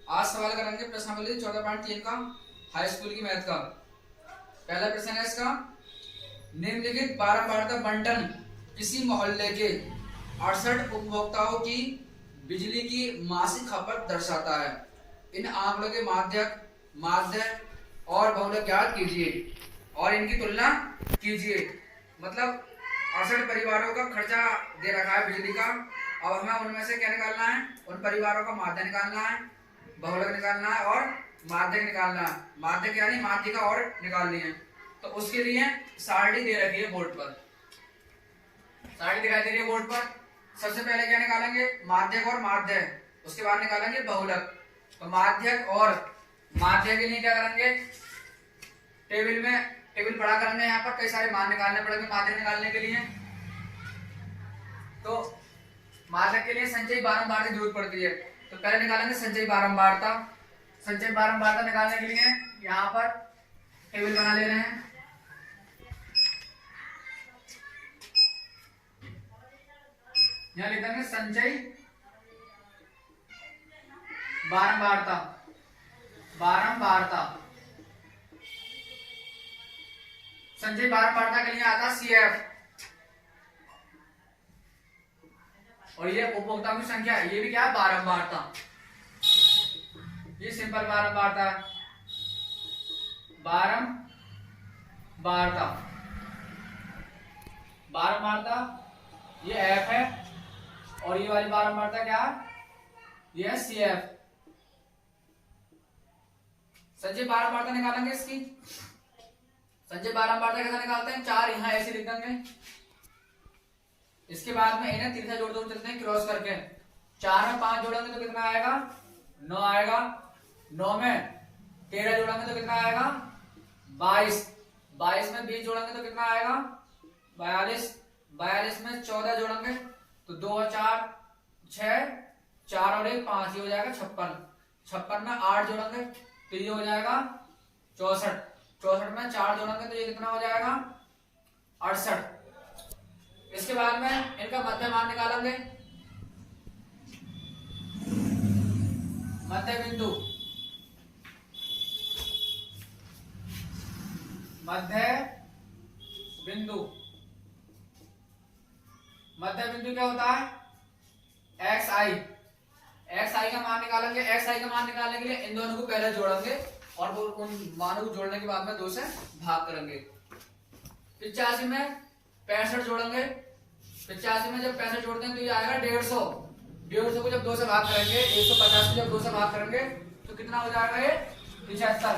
आज सवाल करेंगे प्रश्नावली 14.3 का हाई स्कूल की मैथ का। पहला प्रश्न है इसका, निम्नलिखित बारंबारता बंटन किसी मोहल्ले के 68 उपभोक्ताओं की बिजली की मासिक खपत दर्शाता है। इन आंकड़ों के माध्य और बहुलक ज्ञात कीजिए और इनकी तुलना कीजिए। मतलब 68 परिवारों का खर्चा दे रखा है बिजली का। अब हमें उनमें से क्या निकालना है, उन परिवारों का माध्य निकालना है, बहुलक निकालना है और माध्यक निकालना है। माध्यक यानी माध्यिका और निकालनी है। तो उसके लिए सारणी दे रखी है बोर्ड पर, सारणी दिखाई दे रही है बोर्ड पर। सबसे पहले क्या निकालेंगे, माध्यक और माध्य, उसके बाद निकालेंगे बहुलक। तो माध्यक और माध्य के लिए क्या करेंगे, टेबल बड़ा करेंगे। यहाँ पर कई सारे मान निकालने पड़ेंगे माध्यक निकालने के लिए। तो माध्यक के लिए संचयी बारंबारता की जरूरत पड़ती है। तो पहले निकालेंगे संचयी बारंबारता। संचयी बारंबारता निकालने के लिए यहाँ पर टेबल बना ले रहे हैं। यहाँ लिख देंगे संचयी बारंबारता। संचयी बारंबारता के लिए आता CF और ये उपभोक्ता की संख्या, ये भी क्या है, बारंबारता। ये सिंपल बारंबारता है, बारंबारता ये F है और ये वाली बारंबारता क्या है, ये है CF। संचयी बारंबारता निकालेंगे इसकी। संचयी बारंबारता कैसे निकालते हैं, 4 यहां ऐसे लिख देंगे। इसके बाद में इन्हें तिरछा जोड़ चलते हैं क्रॉस करके। 4 में 5 जोड़ेंगे तो कितना आएगा, 9 आएगा। 9 में 13 जोड़ेंगे तो कितना आएगा, 22। 22 में 20 जोड़ेंगे तो कितना आएगा, 42। 42 में 14 जोड़ेंगे तो 2 और 4 6, 4 और 1 5, ये हो जाएगा 56। 56 में 8 जोड़ेंगे तो ये हो जाएगा 64। 64 में 4 जोड़ेंगे तो ये कितना हो जाएगा, 68। इसके बाद में इनका मध्य मान निकालेंगे। मध्य बिंदु, मध्य बिंदु क्या होता है, XI। XI का मान निकालेंगे। XI का मान निकालने के लिए इन दोनों को पहले जोड़ेंगे और वो उन मानों को जोड़ने के बाद में 2 से भाग करेंगे। 85 में 65 जोड़ेंगे। 85 में जब 65 जोड़ते हैं तो ये आएगा 150। 150 को जब 2 से भाग करेंगे, 150 को जब 2 से भाग करेंगे तो कितना हो जाएगा, ये 75।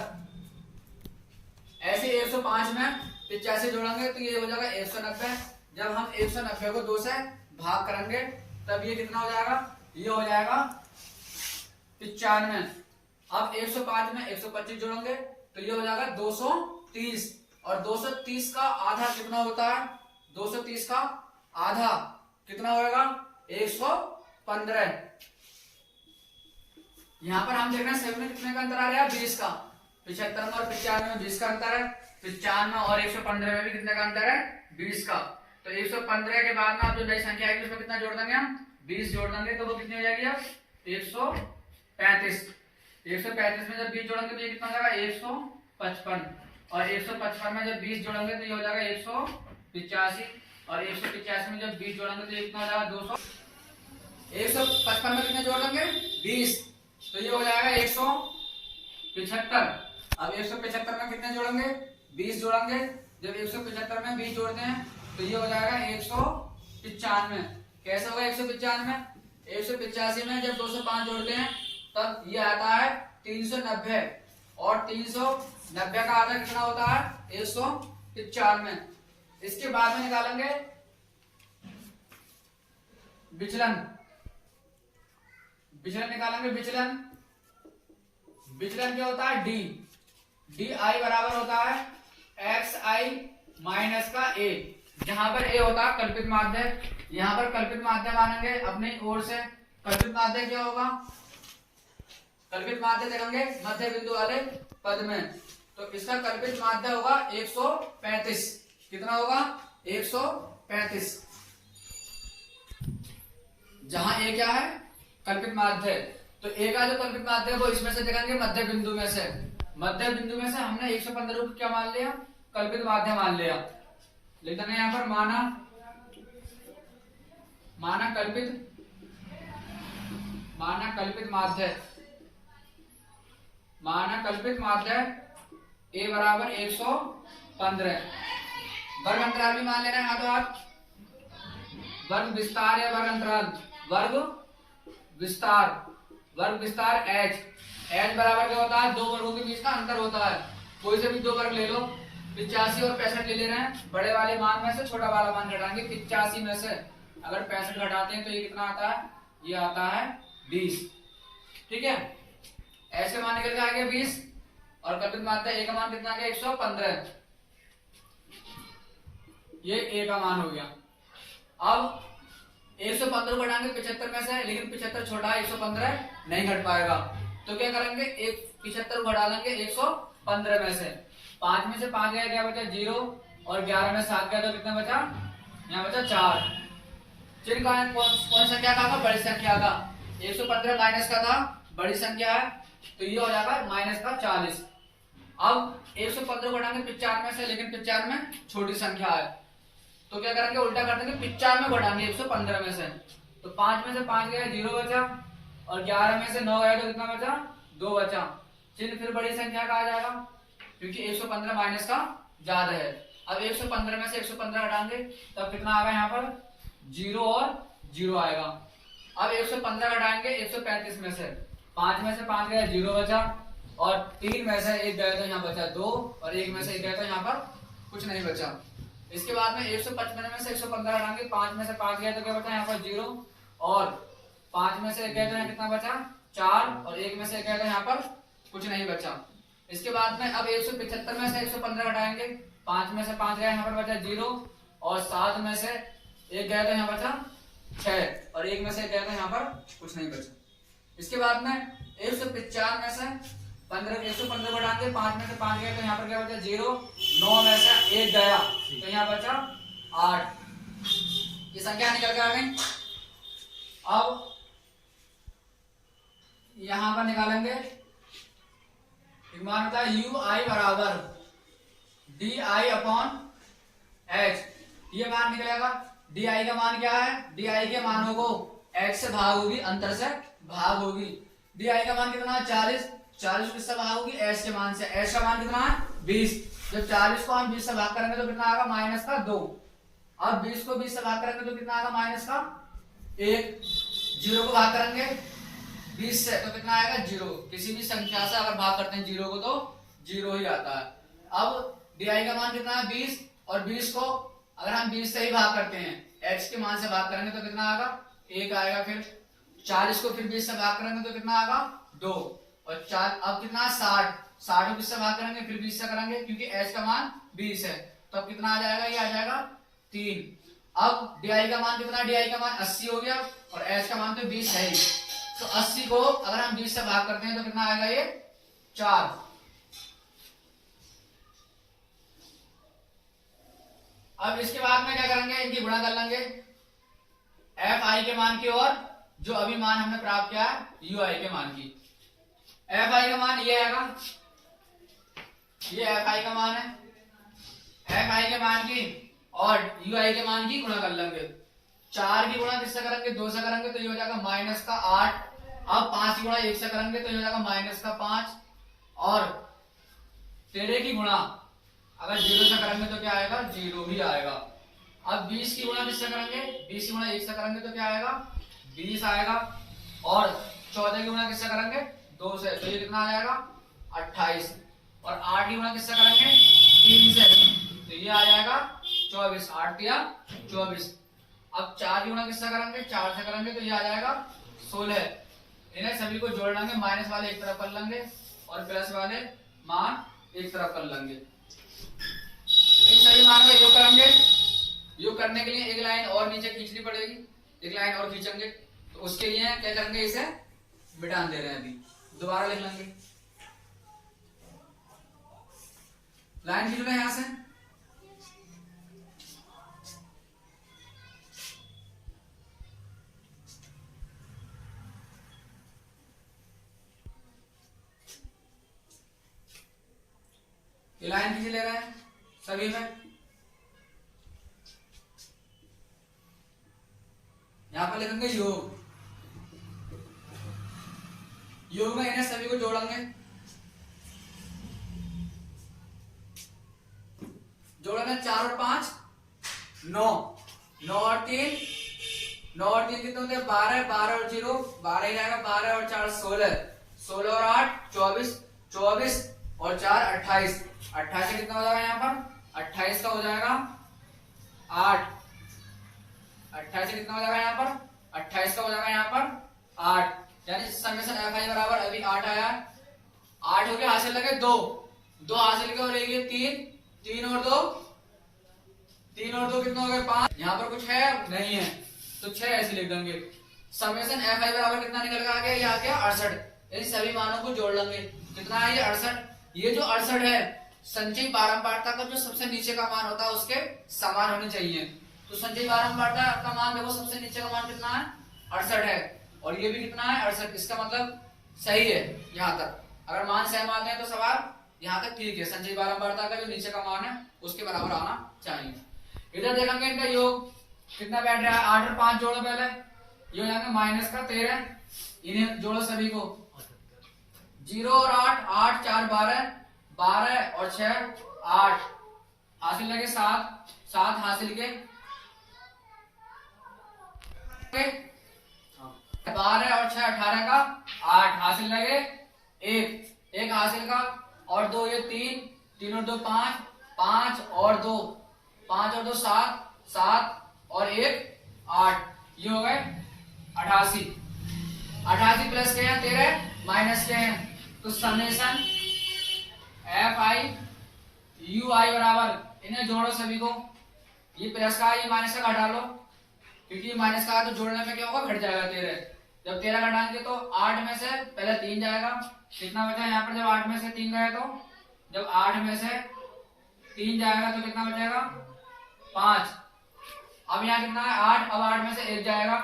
ऐसे 105 में 85 जोड़ेंगे तो ये हो जाएगा 190। जब हम 190 को 2 से भाग करेंगे तब ये कितना हो जाएगा, ये हो जाएगा 95। अब 105 में 125 जोड़ेंगे तो ये हो जाएगा 230। और 230 का आधा कितना होता है, 230 का आधा कितना होगा, 115। यहां पर हम देख रहे हैं सेवन में कितने का अंतर आ रहा है, 20 का। 75 में और 95 में 20 का अंतर है। 95 में और 115 में भी कितने का अंतर है, 20 का। तो 115 के बाद में आप जो नई संख्या आएगी उसमें कितना जोड़ देंगे, हम 20 जोड़ देंगे तो वो कितनी हो जाएगी, अब 135। 135 में जब 20 जोड़ेंगे तो ये कितना हो जाएगा, 155। और 155 में जब 20 जोड़ेंगे तो ये हो जाएगा 185। और 185 में जब 20 जोड़ेंगे तो ये कितना हो जाएगा, 200। 155 में कितने जोड़ देंगे, 20, तो ये हो जाएगा 175। अब 175 में कितने जोड़ेंगे, 20 जोड़ेंगे। जब 175 में 20 जोड़ते हैं तो ये हो जाएगा 195। कैसे होगा 195, 185 में जब 2 से 5 जोड़ते हैं तब ये आता है 390। और 390 का आधा कितना होता है, 195। इसके बाद में निकालेंगे विचलन। निकालेंगे विचलन क्या होता है, DI बराबर होता है XI माइनस का A। जहां पर A होता है कल्पित माध्य, यहां पर कल्पित माध्य मानेंगे अपनी ओर से। कल्पित माध्य क्या होगा, कल्पित माध्य देखेंगे मध्य बिंदु वाले पद में। तो इसका कल्पित माध्य होगा 135। कितना होगा, 135। जहां ए क्या है, कल्पित माध्य, तो ए का जो कल्पित माध्य है वो इसमें से देखेंगे मध्य बिंदु में से। मध्य बिंदु में से हमने 115 को क्या मान लिया, कल्पित माध्य मान लिया। लिख देंगे यहाँ पर माना कल्पित माध्य ए बराबर 115। वर्ग अंतराल भी मान लेना है। हाँ तो आप वर्ग विस्तार या वर्ग अंतराल, वर्ग विस्तार h बराबर क्या होता है, दो वर्गों के बीच का अंतर होता है। कोई से भी दो वर्ग ले लो, 85 और 65 ले रहे हैं, बड़े वाले मान में से छोटा वाला मान घटाएंगे। 85 में से अगर 65 घटाते हैं तो ये कितना आता है, ये आता है 20। ठीक है, ऐसे मान निकल के आ गया 20 और कल्पित मात्रा ए का मान कितना आ गया 115। ये ए का मान हो गया। अब 115 को घटाएंगे 75 में से, लेकिन 75 छोटा है, 115 नहीं घट पाएगा। तो क्या करेंगे, 75 को घटा लेंगे 115 में से। 5 में से 5 गया, क्या बचा 0, और 11 में 7 गया तो कितना बचा, यहाँ बचा 4। चिन्ह कौन संख्या का था, बड़ी संख्या का। 115 माइनस का था, बड़ी संख्या है, तो ये हो जाएगा माइनस का 40। अब 115 को घटाएंगे 95 में से, लेकिन 95 छोटी संख्या है, तो क्या करेंगे, उल्टा कर देंगे, 95 में घटाएंगे 115 में से। तो 5 में से 5 गया, 0 बचा, और 11 में से 9 गया तो कितना बचा, 2 बचा। चिन्ह फिर बड़ी संख्या का आ जाएगा, क्योंकि 115 माइनस का ज्यादा है। अब 115 में से 115 घटाएंगे तब कितना आएगा, यहाँ पर 0 और 0 आएगा। अब 115 घटाएंगे 135 में से, 5 में से 5 गया, 0 बचा, और 3 में से 1 गया तो यहाँ बचा 2, और 1 में से 1 गया तो यहाँ पर कुछ नहीं बचा। इसके बाद में 155 में से 115 हटाएंगे, 5 में से 5 गया तो क्या बचा, यहाँ पर 0, और 5 में से 1 गया तो यहाँ कितना बचा 4, और 1 में से 1 गया तो यहाँ पर कुछ नहीं बचा। इसके बाद में अब 175 में से 115 हटाएंगे, 5 में से 5 गया, यहाँ पर बचा 0, और 7 में से 1 गया तो यहाँ बचा 6, और 1 में से 1 गया तो यहाँ पर कुछ नहीं बचा। इसके बाद में 195 में से 115 बढ़ाएंगे, 5 में से 5 गया तो यहाँ पर क्या बचा 0, 9 में से 1 गया तो यहाँ बचा 8। ये संख्या निकल के आ गई। अब यहाँ पर निकालेंगे, मान होता है UI बराबर DI अपॉन H। ये मान निकलेगा। DI का मान क्या है, DI के मानों को H से भाग होगी, अंतर से भाग होगी। DI का मान कितना है 40 किससे भाग होगी, H के मान से। H का मान कितना है 20। जब 40 को हम 20 से भाग करेंगे तो कितना आएगा, माइनस का 2। अब 20 को 20 से भाग करेंगे तो कितना आएगा, माइनस का 1। 0 को भाग करेंगे 20 से तो कितना आएगा 0। किसी भी संख्या से अगर भाग करते हैं 0 को तो 0 ही आता है। अब DI का मान कितना है 20, और 20 को अगर हम 20 से ही भाग करते हैं, H के मान से भाग करेंगे तो कितना आएगा 1 आएगा। फिर 40 को फिर 20 से भाग करेंगे तो कितना आएगा 2, और 4। अब कितना 60 को 20 से भाग करेंगे फिर 20 से करेंगे, क्योंकि H का मान 20 है, तो अब कितना आ जाएगा, ये आ जाएगा 3। अब DI का मान कितना, DI का मान 80 हो गया, और H का मान तो 20 है ही, तो 80 को अगर हम 20 से भाग करते हैं तो कितना आएगा, ये 4। अब इसके बाद में क्या करेंगे, इनकी गुणा कर लेंगे FI के मान की, और जो अभी मान हमने प्राप्त किया है UI के मान की। FI का मान ये आएगा, ये FI का मान है, FI के मान की और UI के मान की गुणा कर लेंगे। 4 की गुणा किससे करेंगे, 2 से करेंगे तो ये हो जाएगा माइनस का 8। अब 5 की गुणा 1 से करेंगे तो ये हो जाएगा माइनस का 5, और 13 की गुणा अगर 0 से करेंगे तो क्या आएगा, 0 ही आएगा। अब 20 की गुणा किससे करेंगे, 20 की गुणा 1 से करेंगे तो क्या आएगा, 20 आएगा, और 14 की गुणा किससे करेंगे 2 से, तो ये कितना आ जाएगा 28, और 8 की गुणा किससे करेंगे 3 से, तो ये आ जाएगा 24। 8 या 24। अब 4 की गुणा किससे करेंगे, 4 से करेंगे तो ये आ जाएगा 16। इन्हें सभी को जोड़ लेंगे, माइनस वाले एक तरफ कर लेंगे और प्लस वाले मान एक तरफ कर लेंगे। इन सभी मान का योग करेंगे। योग करने के लिए एक लाइन और नीचे खींचनी पड़ेगी, एक लाइन और खींचेंगे, तो उसके लिए क्या करेंगे, इसे मिटान दे रहे हैं, अभी दोबारा लिख लेंगे। लाइन खींच रहे हैं यहां से, ये लाइन किसी ले रहे हैं सभी में, यहाँ पर लिखेंगे योग, योग में इन्हें सभी को जोड़ेंगे, जोड़ेंगे 4 और 5 9, 9 और 3, 9 और 3 कितने होते हैं 12, 12 और 0 12 ही जाएगा, 12 और 4 16, 16 और 8 24, 24 और 4 28, 28 कितना हो जाएगा यहाँ पर 28 का हो जाएगा 8, 28 कितना हो जाएगा यहाँ पर 28 का हो जाएगा यहाँ पर 8, यानी समेशन एफ आई बराबर अभी 8 आया, 8 हो गया, हासिल लगे 2, 2 हासिल के और ये 3, 3 और 2, 3 और 2 कितना हो गया 5, यहाँ पर कुछ है नहीं है तो 6 ऐसे लिख देंगे। समेशन एफ आई बराबर कितना निकल के आ गया, ये आ गया 68। इन सभी मानों को जोड़ लेंगे, कितना है ये 68। ये जो 68 है संचयी बारंबारता का जो सबसे नीचे का मान होता है उसके समान होने चाहिए। तो संचयी बारंबारता का मान देखो सबसे नीचे का मान कितना है 68 है, और ये भी कितना है 68, इसका मतलब सही है यहाँ तक। अगर मान सहम आते हैं तो सवाल यहाँ तक ठीक है, संचयी बारंबारता का जो नीचे का मान है उसके बराबर आना चाहिए। इधर देखेंगे इनका योग कितना बैठ रहा है, 8 और 5 जोड़ो पहले, ये हो जाएगा माइनस का 13, इन्हें जोड़ो सभी को, 0 और 8, 8 4 12, 12 और 6 8, हासिल लगे 7, 7 हासिल के 12 और 6 18 का 8, हासिल लगे 1, 1 हासिल का और 2 ये 3, 3 और 2 5, 5 और 2 5 और 2 7, 7 और 1 8, ये हो गए 88, 88 प्लस के हैं 13 माइनस के हैं, तो समेशन एफ आई यू आई बराबर, इन्हें जोड़ो सभी को, ये प्लस का ये माइनस का घटा लो, क्योंकि ये माइनस का तो जोड़ने में क्या होगा घट जाएगा 13, जब 13 घटाएंगे तो 8 में से पहले 3 जाएगा, कितना बचा यहाँ पर, जब 8 में से 3 गए तो जब 8 में से 3 जाएगा तो कितना बचेगा 5, अब यहाँ कितना है 8, अब 8 में से 1 जाएगा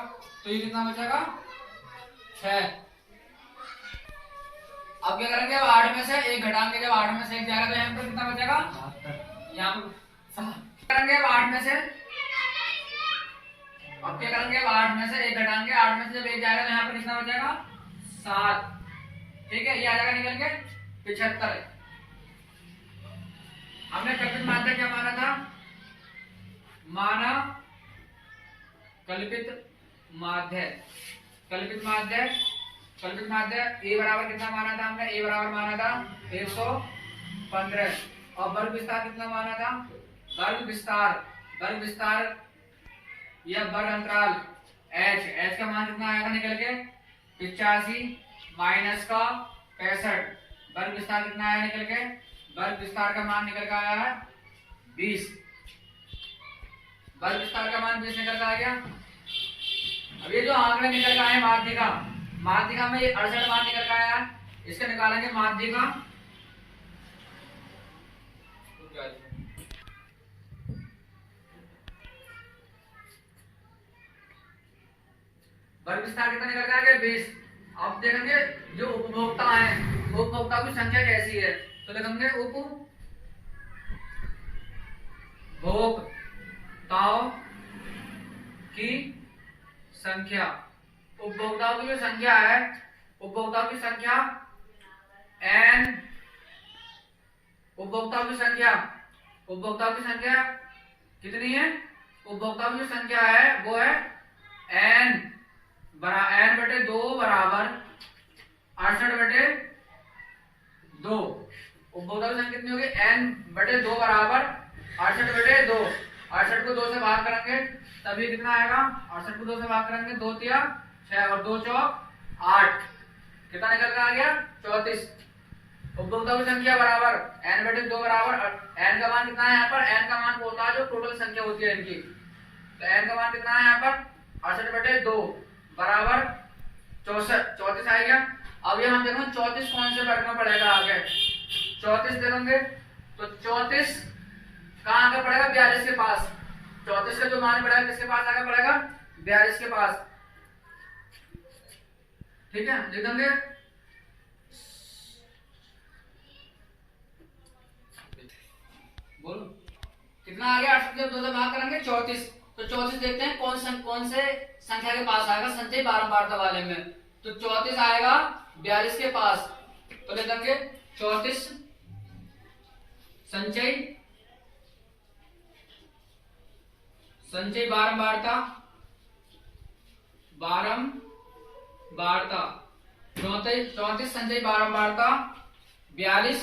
तो ये कितना बचेगा 6। अब क्या करेंगे, अब 8 में से 1 घटाएंगे, जब 8 में से 1 जाएगा तो यहाँ पर कितना बचेगा, यहाँ पर करेंगे अब 8 में से, अब क्या करेंगे, अब 8 में से 1 घटाएंगे, 8 में से जब 1 जाएगा तो यहाँ पर कितना बचेगा 7, ठीक है, ये आ जाएगा निकल के 75। हमने कल्पित माध्य क्या माना था, माना कल्पित माध्य, कल्पित माध्य, कल्पित माध्य ए बराबर कितना माना था हमने, ए बराबर माना था 115, और वर्ग विस्तार कितना माना था, वर्ग विस्तार, वर्ग विस्तार या वर्ग अंतराल h, h का मान कितना आएगा निकल के 85 माइनस का 65, वर्ग विस्तार कितना आया निकल के, वर्ग विस्तार का मान निकल के आया है 20, वर्ग विस्तार का मान 20 निकल के आ गया। अब ये जो आंकड़े निकल के आए माध्यिका, माध्यिका में ये 68 मान निकल के आया है, इसका निकालेंगे माध्यिका, वर्ग विस्तार कितना निकल के आ गया 20। अब देखेंगे जो उपभोक्ता है, उपभोक्ता की संख्या कैसी है, तो लिखेंगे उपभोक्ताओं की संख्या, उपभोक्ताओं की जो संख्या है, उपभोक्ताओं की संख्या n, उपभोक्ताओं की संख्या, उपभोक्ताओं की संख्या कितनी है, उपभोक्ताओं की जो संख्या है वो है n बटे 2 बराबर 68 बटे 2, उपभोक्ता की संख्या कितनी होगी n बटे 2 बराबर 68 बटे 2, 68 को 2 से भाग करेंगे तभी कितना आएगा, 68 को 2 से भाग करेंगे 2 तिया 6 और 2 चौक 8, कितना निकल कर आ गया 34। उपभोक्ता की संख्या बराबर n बटे 2 बराबर n का मान कितना है यहाँ पर, n का मान वो होता है जो टोटल संख्या होती है इनकी, तो n का मान कितना है यहाँ पर 68 बटे 2 बराबर 34 आएगा। अब ये हम देखो 34 कौन से वर्ग में पड़ेगा, आगे 34 देखेंगे तो 34 कहाँ आगे पड़ेगा 42 के पास, 34 का जो मान पड़ेगा किसके पास आगे पड़ेगा 42 के पास, ठीक है, लिखेंगे कितना आ गया, 68 जब 2 से भाग करेंगे 34, तो 34 देखते हैं कौन से संख्या के पास आएगा संचयी बारंबारता वाले में, तो 34 आएगा 42 के पास, तो ले देंगे 34 संचयी बारंबारता 34 संचयी बारंबारता 42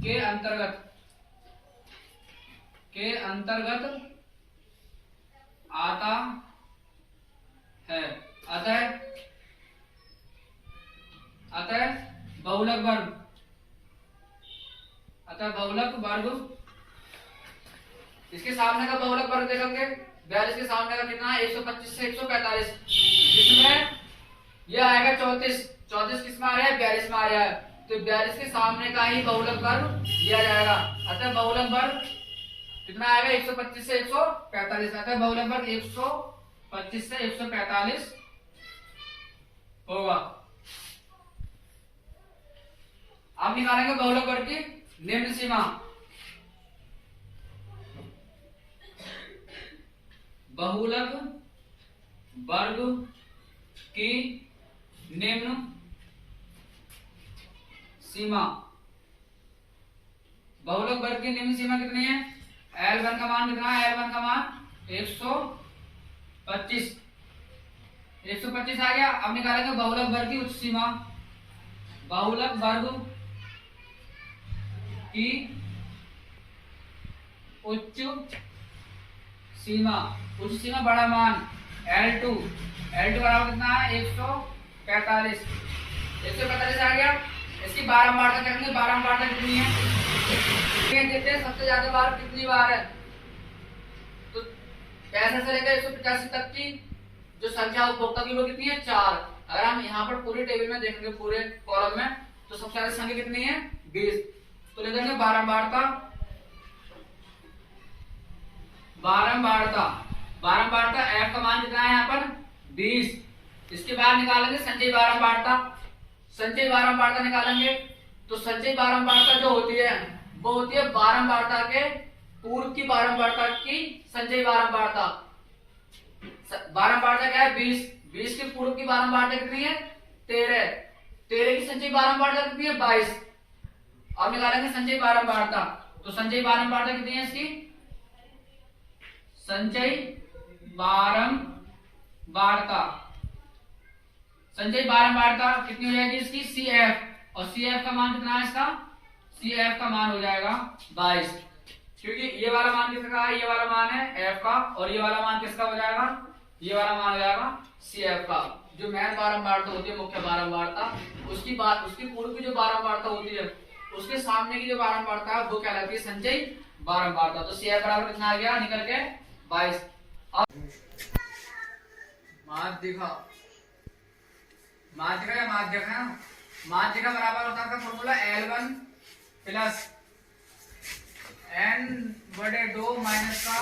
के अंतर्गत आता है। अतः बहुलक वर्ग इसके सामने का बहुलक वर्ग देखोगे 42 के सामने का कितना है 125 से 145, जिसमें ये आएगा 34 किस में आ रहा है 42 में आ रहा है, तो 42 के सामने का ही बहुलक वर्ग दिया जाएगा। अतः बहुलक वर्ग कितना आएगा 125 से 145, अतः बहुलक वर्ग 125 से 145 होगा। अब निकालेंगे बहुलक वर्ग की निम्न सीमा। बहुलक वर्ग की निम्न सीमा, बहुलक वर्ग की निम्न सीमा कितनी है, L1 का मान कितना है, L1 का मान 125 आ गया। अब निकालेंगे बहुलक वर्ग की उच्च सीमा। बहुलक वर्ग की उच्च सीमा बड़ा मान L2 बराबर कितना है 145 आ गया। इसकी बारंबारता करेंगे, बारंबारता कितनी है देखते हैं सबसे ज्यादा बार कितनी बार है, तो 65 से लेकर 185 तक की जो संख्या उपभोक्ता की वो कितनी है 4। अगर हम यहाँ पर पूरे टेबल में देखेंगे पूरे कॉलम में तो सबसे ज्यादा संख्या कितनी है 20, तो ले देंगे बारंबारता F का मान कितना है यहाँ पर 20। इसके बाद निकालेंगे संचयी बारंबारता निकालेंगे, तो संचयी बारंबारता जो होती है वो होती है बारंबारता के पूर्व की बारंबारता की संचयी बारंबारता। बारंबारता क्या है 20 के पूर्व की बारंबारता कितनी है 13 की संचयी बारंबारता कितनी है 22। अब निकालेंगे संचयी बारंबारता, तो संचयी बारंबारता कितनी है इसकी, संचयी बारंबारता कितनी हो जाएगी इसकी CF, और CF का मान कितना है इसका, CF का मान हो जाएगा 22, क्योंकि ये वाला मान किसका है, ये वाला मान है F का, और ये वाला मान किसका हो जाएगा, ये वाला मान हो जाएगा CF का। जो मेन बारंबारता होती है मुख्य बारंबारता, उसकी पूर्व की जो बारंबारता होती है उसके सामने की जो बारंबारता है वो कहलाती है संचयी बारंबारता। तो CF बराबर कितना आ गया निकल के 22। अब माध्यिका बराबर होता है formula L1 plus n/2 minus का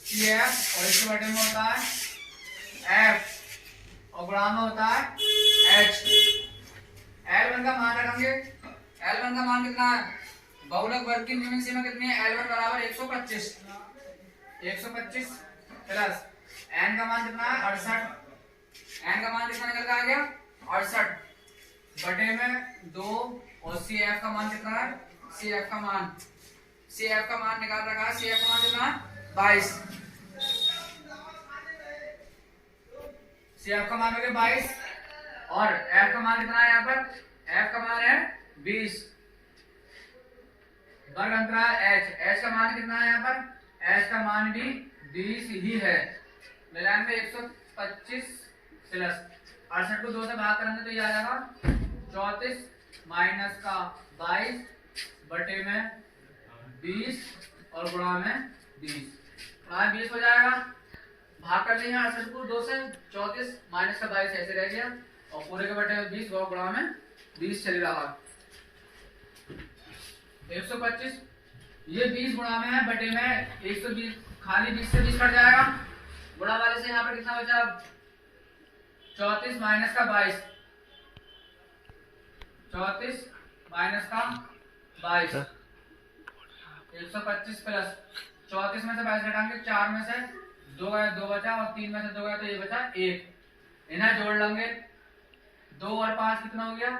CF, और इसके बटे में होता है F और गुणा में होता है H। L1 का मान रखेंगे, L1 का मान कितना है, बहुलक वर्ग की निम्न सीमा कितनी है, L1 बराबर 125 प्लस n का मान कितना है 68, n का मान कितना निकल के आ गया 68 बटे में 2, और CF का मान कितना है, CF का मान निकाल रखा है, CF का मान कितना है 22, CF का मान हो गया 22, और F का मान कितना है यहाँ पर, F का मान है 20 वर्ग अंतराल H का मान कितना है यहाँ पर, H का मान भी 20 ही है। मिलान में 125 प्लस 68 को 2 से भाग करेंगे तो ये आ जाएगा 34 माइनस का 22 बटे में 20 और गुणा में 20 हो जाएगा। भाग कर लेंगे 68 को 2 से, 34 माइनस का 22 ऐसे रह गया, और पूरे के बटे में 20 और गुणा में 20 चल रहा 125, ये 20 गुणा में है बटे में 120, खाली 20 से 20 कट जाएगा, गुणा वाले से यहाँ पर कितना बचा 34 माइनस का 22, 34 माइनस का 22 125 प्लस 34 में से 22 घटाएंगे, 4 में से 2 गए 2 बचा और 3 में से 2 गए तो ये बचा 1। इन्हें जोड़ लेंगे, 2 और 5 कितना हो गया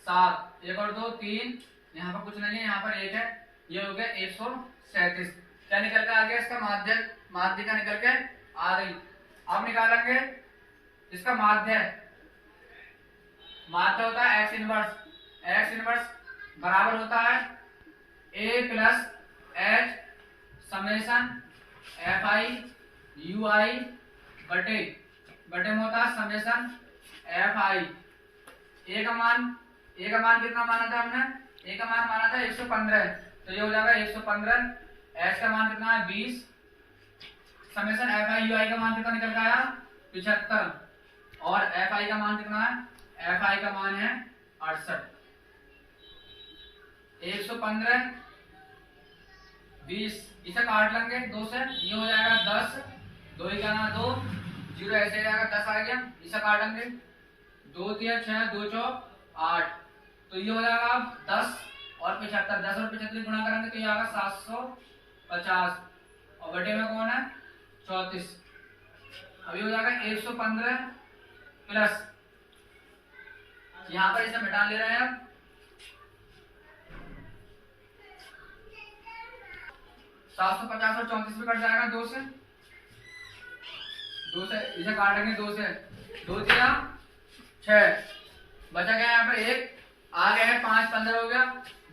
7, 1 और 2 3, यहाँ पर कुछ नहीं है, यहाँ पर 1 है, ये हो गया 137। क्या निकल के आ गया इसका माध्य का निकल के आ गई। अब निकालेंगे इसका माध्य होता है x इनवर्स बराबर होता है a plus h summation fi ui बटे में होता है समेशन fi। a का मान कितना माना था हमने, a का मान माना था 115, तो ये हो जाएगा 115। h का मान कितना है 20, समेशन fi ui का मान कितना निकल के आया 75, और fi का मान कितना है, fi का मान है 68। 115 20, इसे काट लेंगे 2 से, ये हो जाएगा 10, 2 ही करना 2, 0 ऐसे जाएगा 10 आ गया, इसे काटेंगे 2 3 6 2 4 8, तो ये हो जाएगा 10 और 75, 10 और 75 गुणा करेंगे तो ये आएगा 750, और बटे में कौन है 34। अभी हो जाएगा 115 प्लस, यहाँ पर इसे मिटा ले रहे हैं अब, 750 और 34 भी कट जाएगा 2 से इसे काटेंगे 2 से, 2 3 6, बचा गया यहाँ पर 1, आ गया है 5 15 हो गया,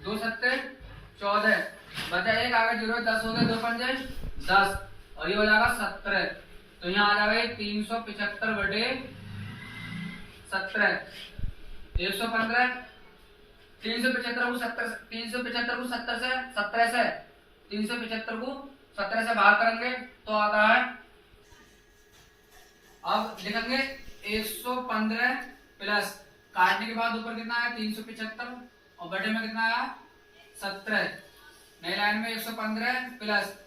2 7 14, बचा 1 आ गया 0 10 हो गया, 2 5 10, और ये हो जाएगा 17। तो यहाँ आ जाएगा 375 बटे 17, 115 375 को 70 से 375 को 17 से भाग करेंगे तो आता है, अब लिखेंगे 115 प्लस, काटने के बाद ऊपर कितना है 375 और बटे में कितना आया 17, नई लाइन में 115 प्लस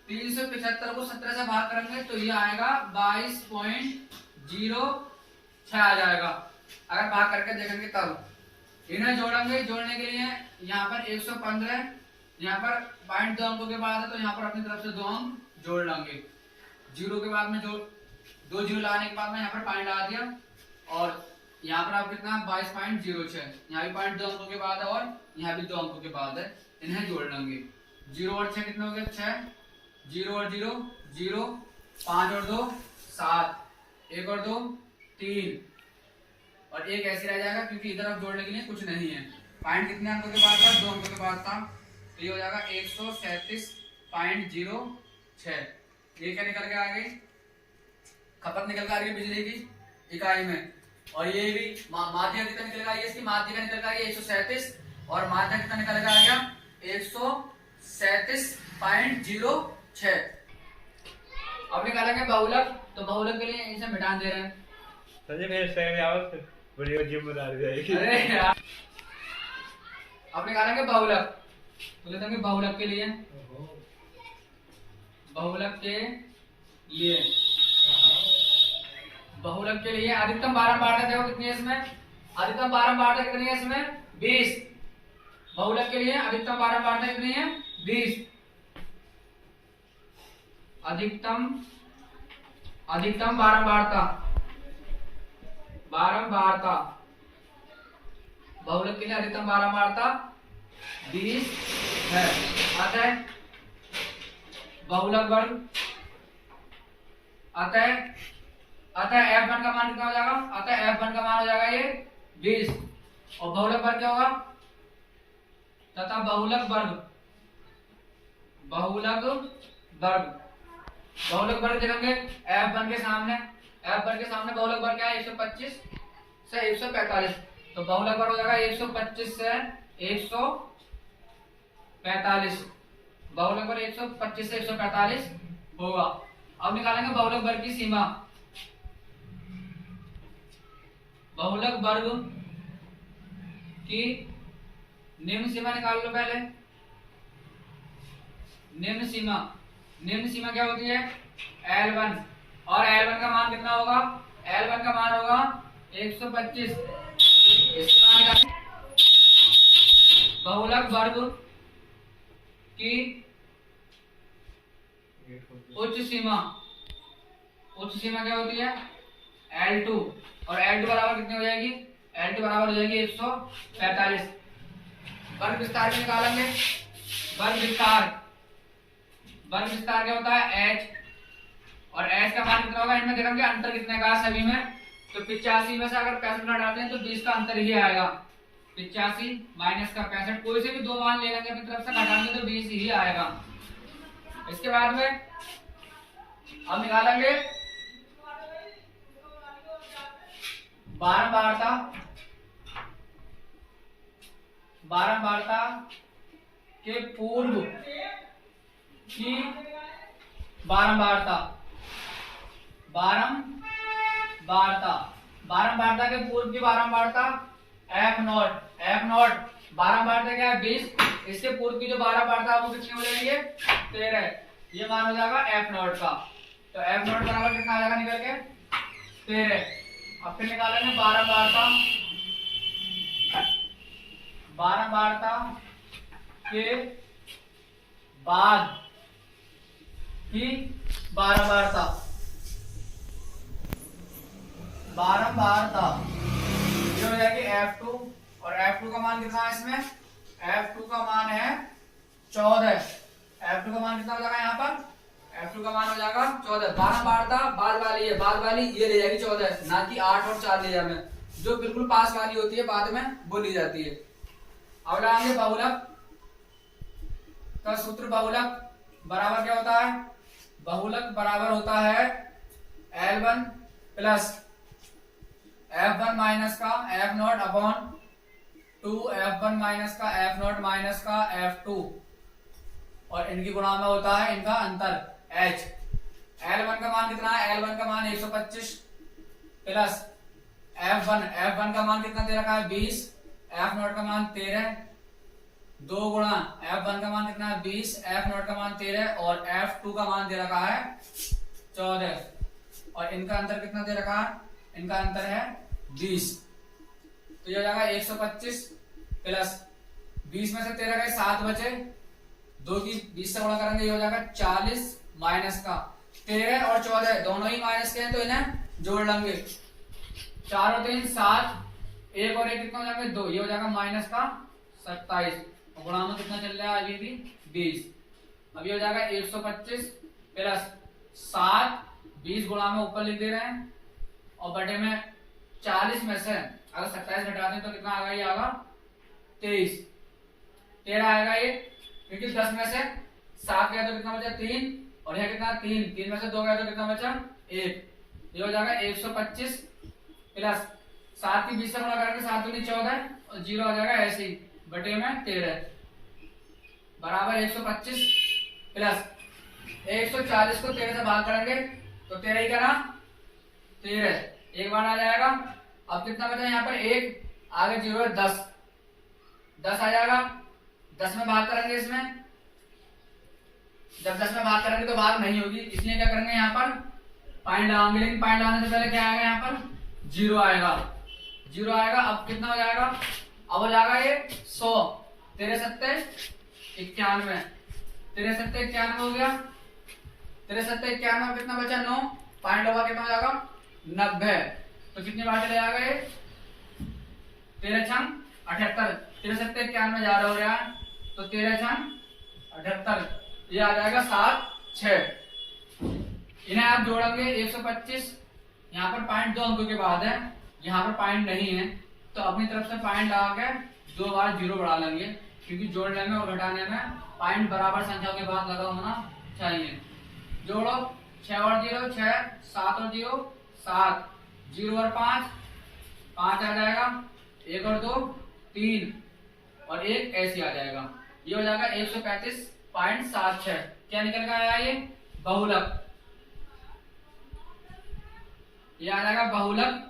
375 को 17 से भाग करेंगे तो ये आएगा 22.06 आ जाएगा, अगर भाग करके देखेंगे तब। इन्हें जोड़ेंगे, जोड़ने के लिए यहाँ पर 115, यहाँ पर पॉइंट 2 अंकों के बाद है तो यहाँ पर अपनी तरफ से 2 अंक जोड़ लेंगे, 0 के बाद में जो 2 0 लाने के बाद में यहाँ पर पॉइंट लगा दिया, और यहाँ पर आप कितना 22.06, यहाँ भी पॉइंट 2 अंकों के बाद है और यहाँ भी 2 अंकों के बाद है, इन्हें जोड़ लेंगे। 0 और 6 कितने हो गए 6, 0 और 0 0, 5 और 2 7, 1 और 2 3, और 1 ऐसे रह जाएगा क्योंकि इधर अब जोड़ने के लिए कुछ नहीं है। पॉइंट कितने अंकों के बाद था 2 अंकों के बाद था, तो ये हो जाएगा 137.06। ये क्या निकल के आ गई, खपत निकल के आ रही है बिजली की इकाई में, और ये भी माध्य कितना निकल के आ गया, इसकी माध्य का निकल के आ गया 137, और माध्य कितना निकल के आ गया 137.06। अब निकालेंगे बहुलक, तो बहुलक के लिए इसे मिटान दे रहे हैं। अरे यार, अब निकालेंगे बहुलक, तो ले देंगे बहुलक के लिए, बहुलक के लिए अधिकतम बारंबारता देखो कितनी है इसमें, अधिकतम बारंबारता कितनी है इसमें 20, बहुलक के लिए अधिकतम बारंबारता कितनी है 20, अधिकतम बारंबारता बहुलक के लिए अधिकतम बारंबारता 20 है। अतः बहुलक वर्ग, अतः F1 का मान कितना हो जाएगा, अतः F1 का मान हो जाएगा ये 20, और बहुलक वर्ग क्या होगा, तथा बहुलक वर्ग देखेंगे F1 के सामने बहुलक वर्ग क्या है 125 से 145, तो बहुलक वर्ग हो जाएगा 125 से 145, बहुलक वर्ग 125 से 145 होगा। अब निकालेंगे बहुलक वर्ग की सीमा, बहुलक वर्ग की निम्न सीमा निकाल लो पहले। निम्न सीमा क्या होती है L1, और L1 का मान कितना होगा, L1 का मान होगा 125। बहुलक वर्ग की उच्च सीमा क्या होती है L2, और L2 बराबर कितनी हो जाएगी, L2 बराबर हो जाएगी 145। वर्ग विस्तार भी निकालेंगे। वर्ग विस्तार क्या होता है H, और H का मान कितना होगा, इनमें देखेंगे अंतर कितने का है सभी में, तो 85 में से अगर 65 हटाते हैं तो 20 का अंतर ही आएगा। 85 माइनस का 65, कोई से भी दो मान ले लेंगे अपनी तरफ से, घटाएंगे तो 20 ही आएगा। इसके बाद में हम निकालेंगे बारंबारता के पूर्व की बारंबारता के पूर्व की बारंबारता f0 बारंबारता क्या है 20, इसके पूर्व की जो बारंबारता है वो कितनी हो जाएगी 13, ये मान हो जाएगा f0 का। तो f0 बराबर कितना आ जाएगा निकल के 13। अब फिर निकालेंगे बारंबारता के बाद की बारंबारता ये हो जाएगी f2, और f2 का मान कितना है इसमें, f2 का मान है 14। f2 का मान कितना हो जाएगा यहाँ पर, f2 का मान हो जाएगा 14। बारंबारता बाद वाली ये ले जाएगी 14, ना कि 8 और 4 ले जाए, जो बिल्कुल पास वाली होती है बाद में वो ली जाती है। अब लगाएंगे बहुलक का सूत्र। बहुलक बराबर क्या होता है, बहुलक बराबर होता है L1 प्लस F1 माइनस का F0 अपॉन 2, F1 माइनस का F0 माइनस का F2, और इनकी गुणा में होता है इनका अंतर H। L1 का मान कितना है, L1 का मान 125 प्लस F1 का मान कितना दे रखा है 20, F0 का मान 13, 2 गुणा F1 का मान कितना है 20, F0 का मान 13, और F2 का मान दे रखा है 14, और इनका अंतर कितना दे रखा है, इनका अंतर है 20। तो ये हो जाएगा 125 प्लस 20 में से 13 गए 7 बचे, 2 की 20 से गुणा करेंगे, ये हो जाएगा 40 माइनस का 13 और 14 दोनों ही माइनस के हैं तो इन्हें जोड़ लेंगे, 4 और 3 7, 1 और 1 कितना हो जाएगा 2, ये हो जाएगा माइनस का 27, और गुणा में कितना चल रहा है अभी भी 20। अब ये हो जाएगा 125 प्लस 7, 20 गुणा में ऊपर लिख दे रहे हैं, और बटे में 40 में से अगर 27 घटाते हैं तो कितना आएगा, ये आएगा 23, 13 आएगा ये, क्योंकि 10 में से 7 गया तो कितना बचा 3, और यह कितना 3 में से 2 गया तो कितना बचा 1, ये हो जाएगा 125 प्लस 7 की 20 से गुणा करेंगे 7 दूनी 14, और 0 आ जाएगा ऐसे ही बटे में 13 बराबर 125 प्लस 140 को 13 से भाग करेंगे तो 13 ही करना 13, एक बार आ जाएगा। अब कितना बचा यहाँ पर 1, आगे 0 है 10 आ जाएगा, 10 में भाग करेंगे, इसमें जब 10 में भाग करेंगे तो भाग नहीं होगी, इसलिए क्या करेंगे यहाँ पर पॉइंट लगाएंगे, लेकिन पॉइंट लगाने से पहले क्या आएगा यहाँ पर 0 आएगा। अब कितना हो जाएगा, अब हो जाएगा ये 100, 13 सत्ते 91, 13 सत्ते 91 हो गया, 13 सत्ते 91 कितना बचा 9, पॉइंट होगा कितना हो जाएगा 90, तो कितनी बार चले जाएगा ये 13 छंग 78, 13 सत्ते 91 ज्यादा हो रहा है तो 13 छंग 78, ये आ जाएगा 7 6। इन्हें आप जोड़ेंगे 125, यहाँ पर पॉइंट 2 अंकों के बाद है, यहाँ पर पॉइंट नहीं है, तो अपनी तरफ से पॉइंट लगा के 2 बार 0 बढ़ा लेंगे, क्योंकि जोड़ने में और घटाने में पॉइंट बराबर संख्याओं के बाद लगा होना चाहिए। जोड़ो 6 और 0 6, 7 और 0 7, 0 और 5 5 आ जाएगा, 1 और 2 3, और 1 ऐसे आ जाएगा, ये हो जाएगा 135.76। क्या निकल कर आया ये बहुलक, ये आ जाएगा बहुलक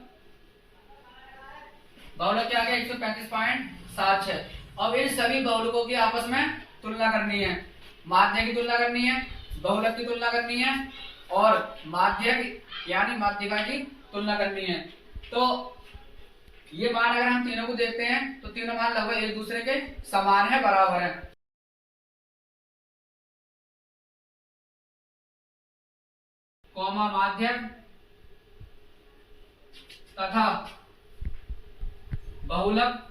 क्या आ गया 135.76। अब इन सभी बहुलकों की आपस में तुलना करनी है, माध्य की तुलना करनी है, बहुलक की तुलना करनी है, और माध्यक यानी माध्यिका की तुलना करनी है। तो ये मान अगर हम तीनों को देखते हैं तो तीनों मान लगभग एक दूसरे के समान है, बराबर है। कॉमा माध्यक तथा बहुलक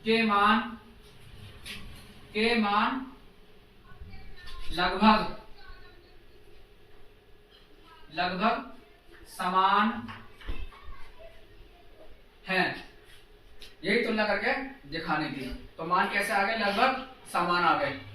के मान लगभग समान हैं। यही तुलना करके दिखानी थी। तो मान कैसे आ गए? लगभग समान आ गए।